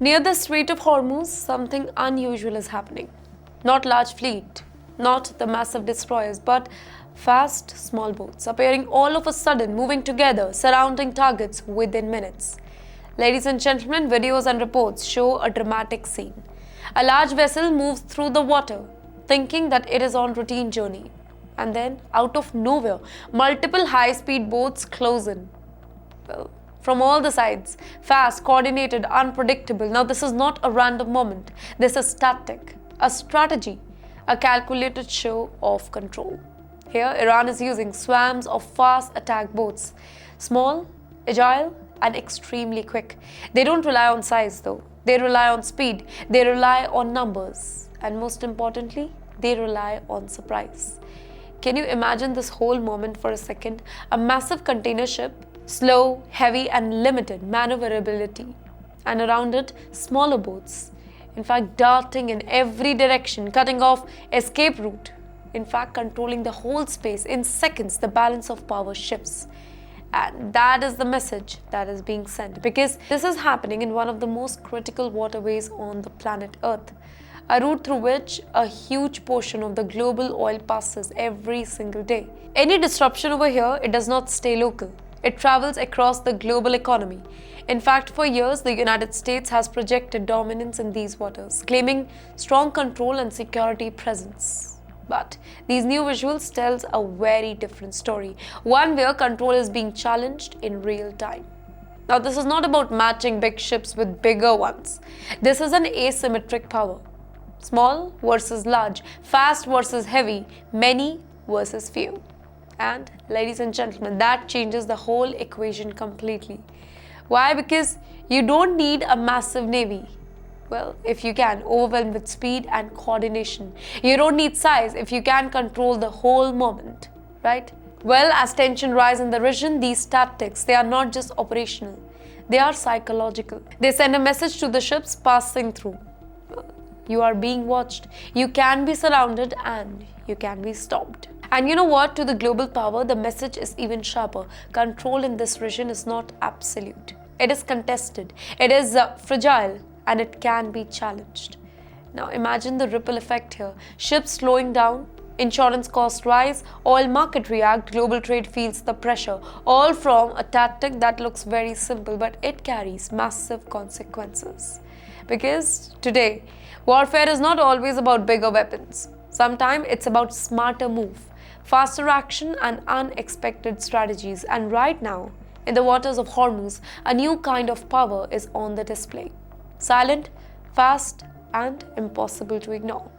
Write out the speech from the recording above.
Near the Strait of Hormuz, something unusual is happening. Not large fleet, not the massive destroyers, but fast, small boats appearing all of a sudden, moving together, surrounding targets within minutes. Ladies and gentlemen, videos and reports show a dramatic scene. A large vessel moves through the water, thinking that it is on routine journey. And then, out of nowhere, multiple high-speed boats close in. Well, from all the sides, fast, coordinated, unpredictable. Now, this is not a random moment. This is tactic, a strategy, a calculated show of control. Here, Iran is using swarms of fast attack boats, small, agile, and extremely quick. They don't rely on size though. They rely on speed, they rely on numbers, and most importantly, they rely on surprise. Can you imagine this whole moment for a second? A massive container ship, slow, heavy, and limited maneuverability, and around it, smaller boats. In fact, darting in every direction, cutting off escape route. In fact, controlling the whole space. In seconds, the balance of power shifts. And that is the message that is being sent, because this is happening in one of the most critical waterways on the planet Earth, a route through which a huge portion of the global oil passes every single day. Any disruption over here, it does not stay local. It travels across the global economy. In fact, for years, the United States has projected dominance in these waters, claiming strong control and security presence. But these new visuals tells a very different story, one where control is being challenged in real time. Now, this is not about matching big ships with bigger ones. This is an asymmetric power. Small versus large, fast versus heavy, many versus few. And ladies and gentlemen, that changes the whole equation completely. Why? Because you don't need a massive navy. Well, if you can, overwhelmed with speed and coordination. You don't need size if you can control the whole moment, right? Well, as tension rises in the region, these tactics, they are not just operational. They are psychological. They send a message to the ships passing through. You are being watched. You can be surrounded and you can be stopped. And you know what? To the global power, the message is even sharper. Control in this region is not absolute. It is contested. It is fragile. And it can be challenged. Now imagine the ripple effect here. Ships slowing down, insurance costs rise, oil market react, global trade feels the pressure, all from a tactic that looks very simple, but it carries massive consequences. Because today, warfare is not always about bigger weapons. Sometimes it's about smarter move, faster action, and unexpected strategies. And right now, in the waters of Hormuz, a new kind of power is on the display. Silent, fast, and impossible to ignore.